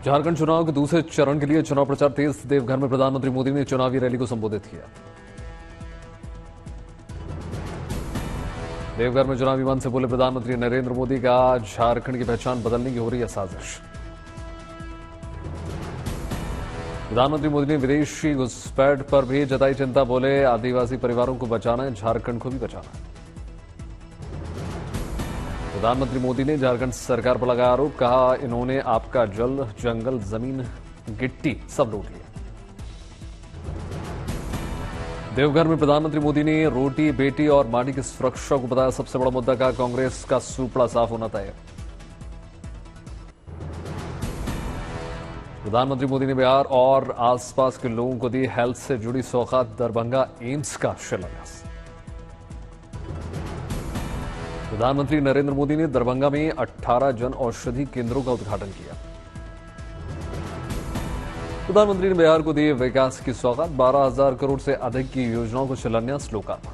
झारखंड चुनाव के दूसरे चरण के लिए चुनाव प्रचार तेज। देवघर में प्रधानमंत्री मोदी ने चुनावी रैली को संबोधित किया। देवघर में चुनावी मंच से बोले प्रधानमंत्री नरेंद्र मोदी का झारखंड की पहचान बदलने की हो रही है साजिश। प्रधानमंत्री मोदी ने विदेशी घुसपैठ पर भी जताई चिंता। बोले आदिवासी परिवारों को बचाना है, झारखंड को भी बचाना है। प्रधानमंत्री मोदी ने झारखंड सरकार पर लगाया आरोप। कहा इन्होंने आपका जल, जंगल, जमीन, गिट्टी सब लूट लिया। देवघर में प्रधानमंत्री मोदी ने रोटी, बेटी और माटी की सुरक्षा को बताया सबसे बड़ा मुद्दा। कहा कांग्रेस का सूपड़ा साफ होना तय। प्रधानमंत्री मोदी ने बिहार और आसपास के लोगों को दी हेल्थ से जुड़ी सौगात। दरभंगा एम्स का शिलान्यास। प्रधानमंत्री नरेंद्र मोदी ने दरभंगा में 18 जन औषधि केंद्रों का उद्घाटन किया। प्रधानमंत्री ने बिहार को दी विकास की सौगात। 12,000 करोड़ से अधिक की योजनाओं को शिलान्यास, लोकार्पण।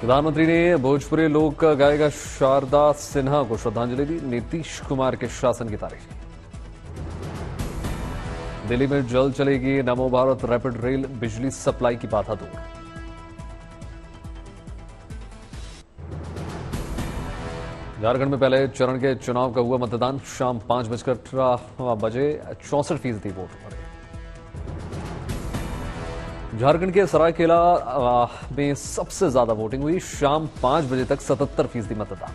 प्रधानमंत्री ने भोजपुरी लोक गायिका शारदा सिन्हा को श्रद्धांजलि दी। नीतीश कुमार के शासन की तारीफ की। दिल्ली में जल्द चलेगी नमो भारत रैपिड रेल। बिजली सप्लाई की बाधा दूर। झारखंड में पहले चरण के चुनाव का हुआ मतदान। शाम 5:18 64% वोट पड़े। झारखंड के सरायकेला में सबसे ज्यादा वोटिंग हुई। शाम 5 बजे तक 77% मतदान।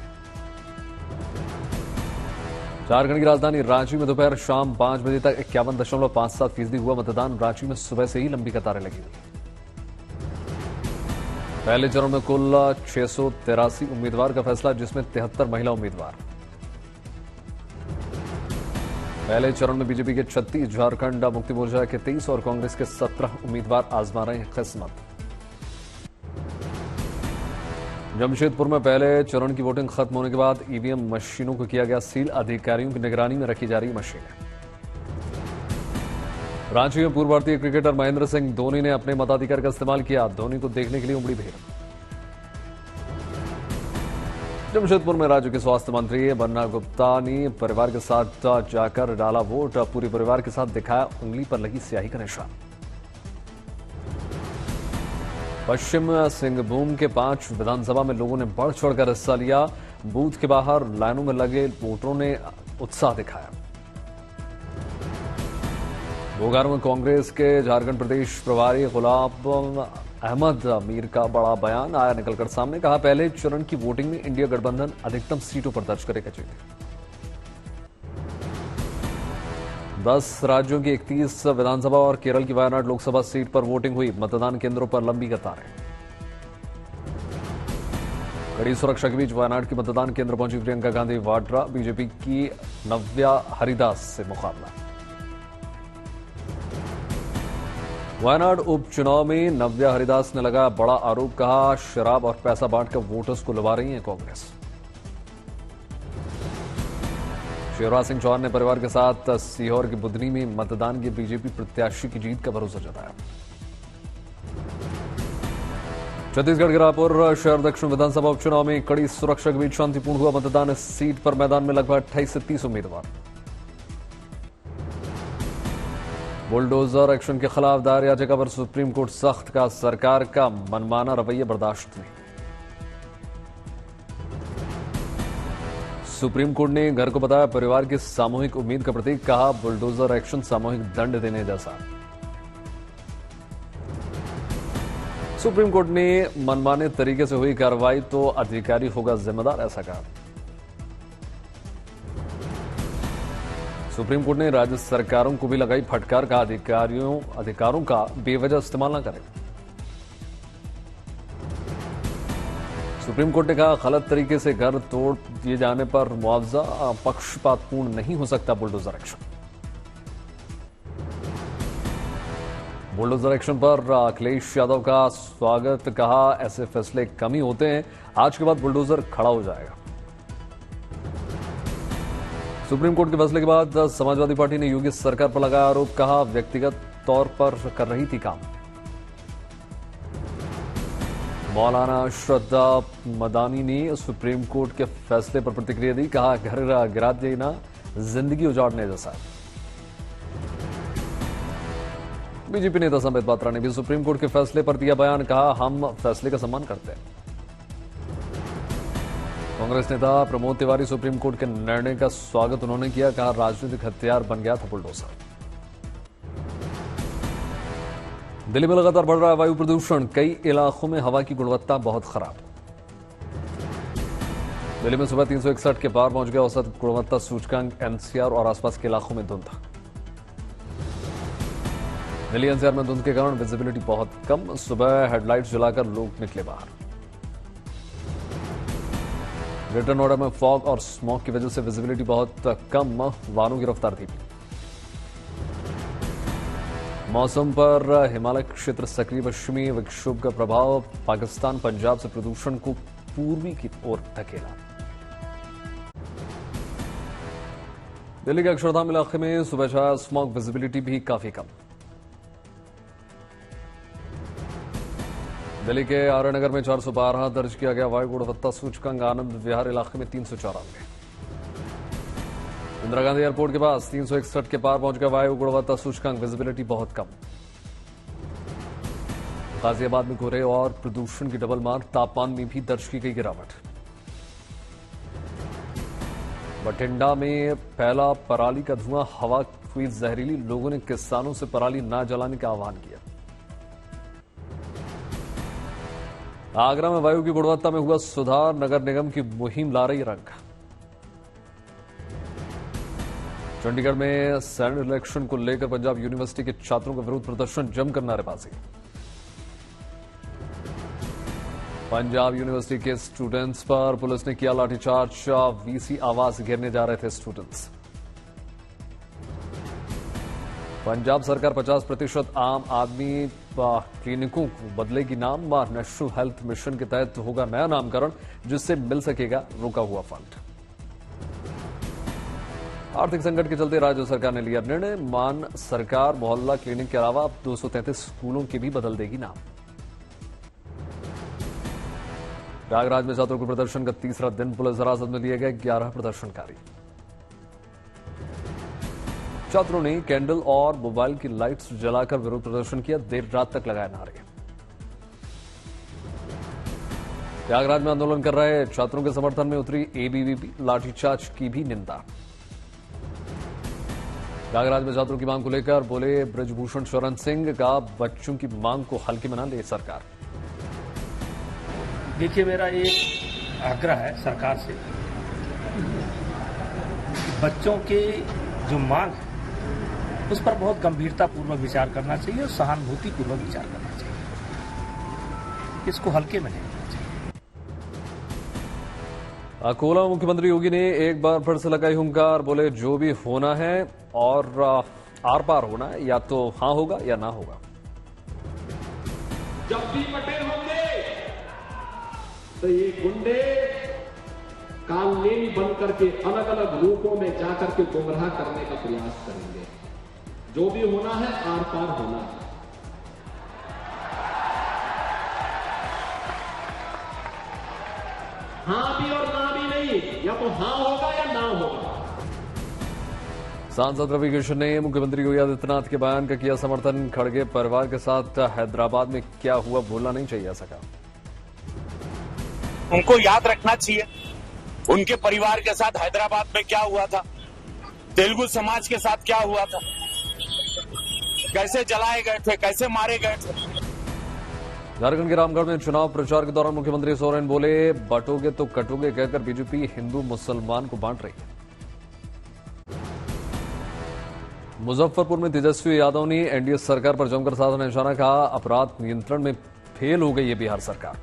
झारखंड की राजधानी रांची में दोपहर शाम 5 बजे तक 51.57% हुआ मतदान। रांची में सुबह से ही लंबी कतारें लगी हुई। पहले चरण में कुल 683 उम्मीदवार का फैसला, जिसमें 73 महिला उम्मीदवार। पहले चरण में बीजेपी के 36, झारखंड मुक्ति मोर्चा के 23 और कांग्रेस के 17 उम्मीदवार आजमा रहे हैं किस्मत। जमशेदपुर में पहले चरण की वोटिंग खत्म होने के बाद ईवीएम मशीनों को किया गया सील। अधिकारियों की निगरानी में रखी जा रही मशीनें। रांची में पूर्व भारतीय क्रिकेटर महेंद्र सिंह धोनी ने अपने मताधिकार का इस्तेमाल किया। धोनी को देखने के लिए उमड़ी भीड़। जमशेदपुर में राज्य के स्वास्थ्य मंत्री बन्ना गुप्ता ने परिवार के साथ जाकर डाला वोट। पूरे परिवार के साथ दिखाया उंगली पर लगी स्याही का निशान। पश्चिम सिंहभूम के 5 विधानसभा में लोगों ने बढ़ चढ़कर हिस्सा लिया। बूथ के बाहर लाइनों में लगे वोटरों ने उत्साह दिखाया। बोकारो में कांग्रेस के झारखंड प्रदेश प्रभारी गुलाम अहमद मीर का बड़ा बयान आया निकलकर सामने। कहा पहले चरण की वोटिंग में इंडिया गठबंधन अधिकतम सीटों पर दर्ज करेगा जीत। 10 राज्यों की 31 विधानसभा और केरल की वायनाड लोकसभा सीट पर वोटिंग हुई। मतदान केंद्रों पर लंबी कतारें। कड़ी सुरक्षा के बीच वायनाड के मतदान केंद्र पहुंची प्रियंका गांधी वाड्रा। बीजेपी की नव्या हरिदास से मुकाबला। वायनाड उपचुनाव में नव्या हरिदास ने लगाया बड़ा आरोप। कहा शराब और पैसा बांटकर वोटर्स को लुभा रही है कांग्रेस। शिवराज सिंह चौहान ने परिवार के साथ सीहोर की बुधनी में मतदान की बीजेपी प्रत्याशी की जीत का भरोसा जताया। छत्तीसगढ़ के रायपुर शहर दक्षिण विधानसभा उपचुनाव में कड़ी सुरक्षा के बीच शांतिपूर्ण हुआ मतदान। इस सीट पर मैदान में लगभग 28 से 30 उम्मीदवार। बुलडोजर एक्शन के खिलाफ दायर याचिका पर सुप्रीम कोर्ट सख्त। का सरकार का मनमाना रवैया बर्दाश्त नहीं। सुप्रीम कोर्ट ने घर को बताया परिवार की सामूहिक उम्मीद का प्रतीक। कहा बुलडोजर एक्शन सामूहिक दंड देने जैसा। सुप्रीम कोर्ट ने मनमाने तरीके से हुई कार्रवाई तो अधिकारी होगा जिम्मेदार, ऐसा कहा। सुप्रीम कोर्ट ने राज्य सरकारों को भी लगाई फटकार। का अधिकारों का बेवजह इस्तेमाल न करें। सुप्रीम कोर्ट ने कहा गलत तरीके से घर तोड़ दिए जाने पर मुआवजा पक्षपातपूर्ण नहीं हो सकता बुलडोजर एक्शन। बुलडोजर एक्शन पर अखिलेश यादव का स्वागत। कहा ऐसे फैसले कम ही होते हैं, आज के बाद बुलडोजर खड़ा हो जाएगा। सुप्रीम कोर्ट के फैसले के बाद समाजवादी पार्टी ने योगी सरकार पर लगाया आरोप। कहा व्यक्तिगत तौर पर कर रही थी काम। मौलाना श्रद्धा मदानी ने सुप्रीम कोर्ट के फैसले पर प्रतिक्रिया दी। कहा, घर गिरा देना जिंदगी उजाड़ने जैसा। बीजेपी नेता संबित पात्रा ने भी सुप्रीम कोर्ट के फैसले पर दिया बयान। कहा, हम फैसले का सम्मान करते हैं। कांग्रेस नेता प्रमोद तिवारी सुप्रीम कोर्ट के निर्णय का स्वागत उन्होंने किया। कहा, राजनीतिक हथियार बन गया था बुलडोजर। दिल्ली में लगातार बढ़ रहा है वायु प्रदूषण। कई इलाकों में हवा की गुणवत्ता बहुत खराब। दिल्ली में सुबह 361 के पार पहुंच गया औसत गुणवत्ता सूचकांक। एनसीआर और आसपास के इलाकों में धुंध। दिल्ली एनसीआर में धुंध के कारण विजिबिलिटी बहुत कम। सुबह हेडलाइट्स जलाकर लोग निकले बाहर। ग्रेटर नोएडा में फॉग और स्मॉग की वजह से विजिबिलिटी बहुत कम। वाहनों की रफ्तार धीमी। मौसम पर हिमालय क्षेत्र सक्रिय पश्चिमी विक्षोभ का प्रभाव। पाकिस्तान पंजाब से प्रदूषण को पूर्वी की ओर धकेला। दिल्ली के अक्षरधाम इलाके में सुबह छाया स्मॉग। विजिबिलिटी भी काफी कम। दिल्ली के आर्यनगर में 412 दर्ज किया गया वायु गुणवत्ता सूचकांक। आनंद विहार इलाके में 394। इंदिरा गांधी एयरपोर्ट के पास 361 के पार पहुंच गया वायु गुणवत्ता सूचकांक। विजिबिलिटी बहुत कम। गाजियाबाद में कोहरे और प्रदूषण की डबल मार। तापमान में भी दर्ज की गई गिरावट। बठिंडा में फैला पराली का धुआं। हवा हुई जहरीली। लोगों ने किसानों से पराली न जलाने का आह्वान किया। आगरा में वायु की गुणवत्ता में हुआ सुधार। नगर निगम की मुहिम ला रही रंग। चंडीगढ़ में सैनिक इलेक्शन को लेकर पंजाब यूनिवर्सिटी के छात्रों का विरोध प्रदर्शन। जमकर नारेबाजी। पंजाब यूनिवर्सिटी के स्टूडेंट्स पर पुलिस ने किया लाठीचार्ज। वीसी आवास घेरने जा रहे थे स्टूडेंट्स। पंजाब सरकार 50% आम आदमी क्लिनिकों को बदलेगी नाम। नेशनल हेल्थ मिशन के तहत होगा नया नामकरण, जिससे मिल सकेगा रुका हुआ फंड। आर्थिक संकट के चलते राज्य सरकार ने लिया निर्णय। मान सरकार मोहल्ला क्लिनिक के अलावा अब 233 स्कूलों के भी बदल देगी नाम। प्रयागराज में छात्रों के प्रदर्शन का तीसरा दिन। पुलिस हिरासत में लिए गए 11 प्रदर्शनकारी। छात्रों ने कैंडल और मोबाइल की लाइट्स जलाकर विरोध प्रदर्शन किया। देर रात तक लगाए नारे। प्रयागराज में आंदोलन कर रहे छात्रों के समर्थन में उतरी एबीवीपी। लाठीचार्ज की भी निंदा। प्रयागराज में छात्रों की मांग को लेकर बोले ब्रजभूषण शरण सिंह। का बच्चों की मांग को हल्के में न ले सरकार। देखिए, मेरा एक आग्रह है सरकार से। बच्चों के जो मांग है उस पर बहुत गंभीरतापूर्वक विचार करना चाहिए और सहानुभूतिपूर्वक विचार करना चाहिए। इसको हल्के में नहीं लेना चाहिए। अकोला मुख्यमंत्री योगी ने एक बार फिर से लगाई हुंकार। बोले, जो भी होना है और आर पार होना है, या तो हां होगा या ना होगा। जब भी पटेल होंगे तो ये गुंडे कालनेमी बनकर के अलग अलग रूपों में जाकर के गुमराह करने का प्रयास करेंगे। जो भी होना है आर पार होना है। हां भी और ना भी नहीं, या तो हां होगा या ना होगा। सांसद रवि किशन ने मुख्यमंत्री योगी आदित्यनाथ के बयान का किया समर्थन। खड़गे परिवार के साथ हैदराबाद में क्या हुआ भूलना नहीं चाहिए सका। उनको याद रखना चाहिए उनके परिवार के साथ हैदराबाद में क्या हुआ था, तेलुगु समाज के साथ क्या हुआ था, कैसे जलाए गए थे, कैसे मारे गए थे। झारखंड के रामगढ़ में चुनाव प्रचार के दौरान मुख्यमंत्री सोरेन बोले, बटोगे तो कटोगे कहकर बीजेपी हिंदू मुसलमान को बांट रही है। मुजफ्फरपुर में तेजस्वी यादव ने एनडीए सरकार पर जमकर साधा निशाना। कहा, अपराध नियंत्रण में फेल हो गई है बिहार सरकार।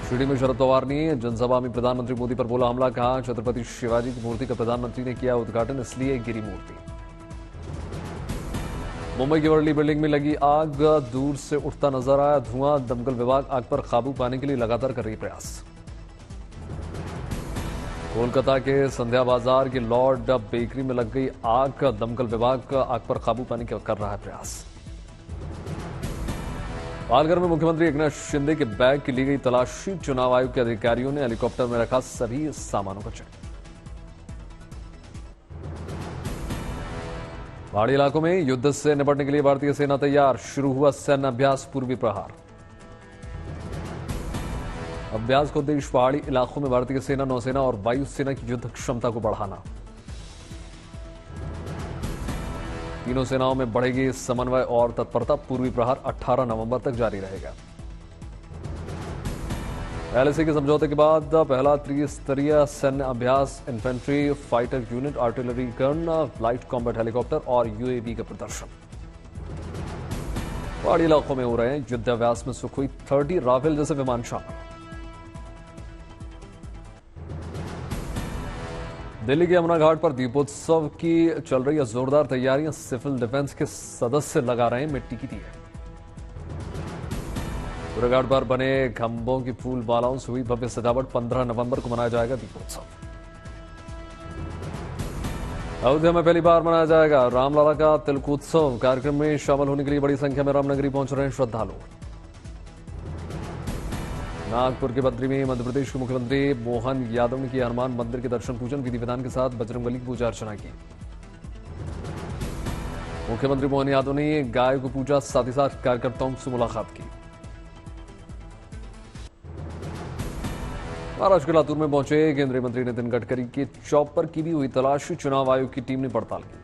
शिरडी में शरद पवार ने जनसभा में प्रधानमंत्री मोदी पर बोला हमला। कहा, छत्रपति शिवाजी की मूर्ति का प्रधानमंत्री ने किया उद्घाटन, इसलिए गिरी मूर्ति। मुंबई की वर्ली बिल्डिंग में लगी आग, दूर से उठता नजर आया धुआं। दमकल विभाग आग पर काबू पाने के लिए लगातार कर रही प्रयास। कोलकाता के संध्या बाजार की लॉर्ड बेकरी में लग गई आग, दमकल विभाग आग पर काबू पाने का कर रहा है प्रयास। पालघर में मुख्यमंत्री एकनाथ शिंदे के बैग की ली गई तलाशी, चुनाव आयोग के अधिकारियों ने हेलीकॉप्टर में रखा सभी सामानों का चेक। पहाड़ी इलाकों में युद्ध से निपटने के लिए भारतीय सेना तैयार, शुरू हुआ सैन्य अभ्यास पूर्वी प्रहार। अभ्यास का उद्देश्य पहाड़ी इलाकों में भारतीय सेना, नौसेना और वायुसेना की युद्ध क्षमता को बढ़ाना। तीनों सेनाओं में बढ़ेगी समन्वय और तत्परता। पूर्वी प्रहार 18 नवंबर तक जारी रहेगा। एलएसी के समझौते के बाद पहला त्रिस्तरीय सैन्य अभ्यास, infantry, fighter unit, artillery gun, light combat helicopter और यूएवी का प्रदर्शन। पहाड़ी इलाकों में हो रहे हैं युद्ध अभ्यास में सुखोई 30 राफेल जैसे विमान शामिल। दिल्ली के यमुना घाट पर दीपोत्सव की चल रही है जोरदार तैयारियां। सिविल डिफेंस के सदस्य लगा रहे हैं मिट्टी की दिए। पूरे घाट पर बने खंभों की फूल मालाओं से हुई भव्य सजावट। 15 नवंबर को मनाया जाएगा दीपोत्सव। अयोध्या में पहली बार मनाया जाएगा रामलला का तिलकोत्सव। कार्यक्रम में शामिल होने के लिए बड़ी संख्या में रामनगरी पहुंच रहे हैं श्रद्धालु। नागपुर के बद्री में मध्य प्रदेश के मुख्यमंत्री मोहन यादव ने किया हनुमान मंदिर के दर्शन पूजन। विधि विधान के साथ बजरंगबली की पूजा अर्चना की। मुख्यमंत्री मोहन यादव ने गाय को पूजा, साथ ही साथ कार्यकर्ताओं से मुलाकात की। महाराष्ट्र के लातूर में पहुंचे केंद्रीय मंत्री नितिन गडकरी के चॉपर की भी हुई तलाशी। चुनाव आयोग की टीम ने पड़ताल की।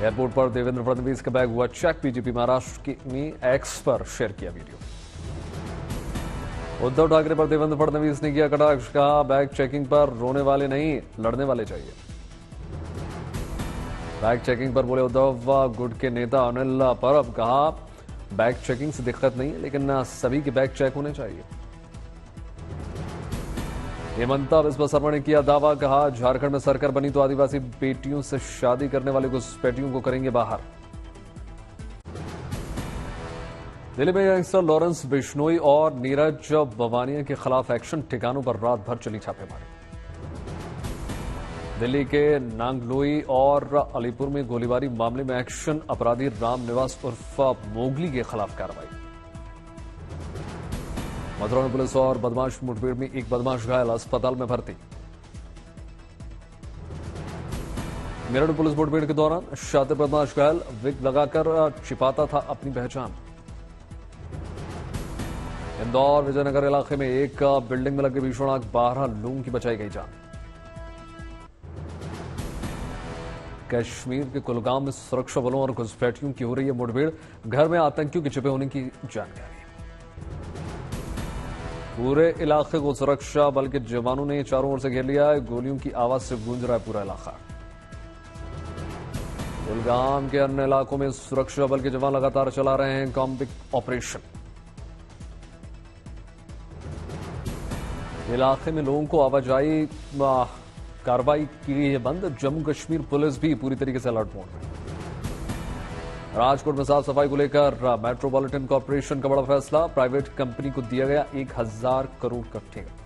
एयरपोर्ट पर देवेंद्र फडणवीस का बैग हुआ चेक। बीजेपी महाराष्ट्र में एक्स पर शेयर किया वीडियो। उद्धव ठाकरे पर देवेंद्र फडणवीस ने किया कटाक्ष। कहा बैग चेकिंग पर रोने वाले नहीं, लड़ने वाले चाहिए। बैग चेकिंग पर बोले उद्धव गुट के नेता अनिल परब। कहा बैग चेकिंग से दिक्कत नहीं है, लेकिन सभी के बैग चेक होने चाहिए। हेमंता बिस्वा शर्मा ने किया दावा। कहा झारखंड में सरकार बनी तो आदिवासी बेटियों से शादी करने वाले घुसपैठियों को करेंगे बाहर। दिल्ली में गैंगस्टर लॉरेंस बिश्नोई और नीरज बवानिया के खिलाफ एक्शन। ठिकानों पर रात भर चली छापेमारी। दिल्ली के नांगलोई और अलीपुर में गोलीबारी मामले में एक्शन। अपराधी राम निवास उर्फ मोगली के खिलाफ कार्रवाई। मथुरा में पुलिस और बदमाश मुठभेड़ में एक बदमाश घायल, अस्पताल में भर्ती। मेरठ में पुलिस मुठभेड़ के दौरान शातिर बदमाश घायल, विग लगाकर छिपाता था अपनी पहचान। इंदौर विजयनगर इलाके में एक बिल्डिंग में लगी भीषण आग, 12 लोगों की बचाई गई जान। कश्मीर के कुलगाम में सुरक्षा बलों और घुसपैठियों की हो रही है मुठभेड़। घर में आतंकियों के छिपे होने की जानकारी। पूरे इलाके को सुरक्षा बल के जवानों ने चारों ओर से घेर लिया है। गोलियों की आवाज से गूंज रहा है पूरा इलाका। कुलगाम के अन्य इलाकों में सुरक्षा बल के जवान लगातार चला रहे हैं कॉम्बैट ऑपरेशन। इलाके में लोगों को आवाजाही कार्रवाई की गई है बंद। जम्मू कश्मीर पुलिस भी पूरी तरीके से अलर्ट मोड में। राजकोट में साफ सफाई को लेकर मेट्रोपॉलिटन कॉर्पोरेशन का बड़ा फैसला। प्राइवेट कंपनी को दिया गया 1000 करोड़ का ठेका।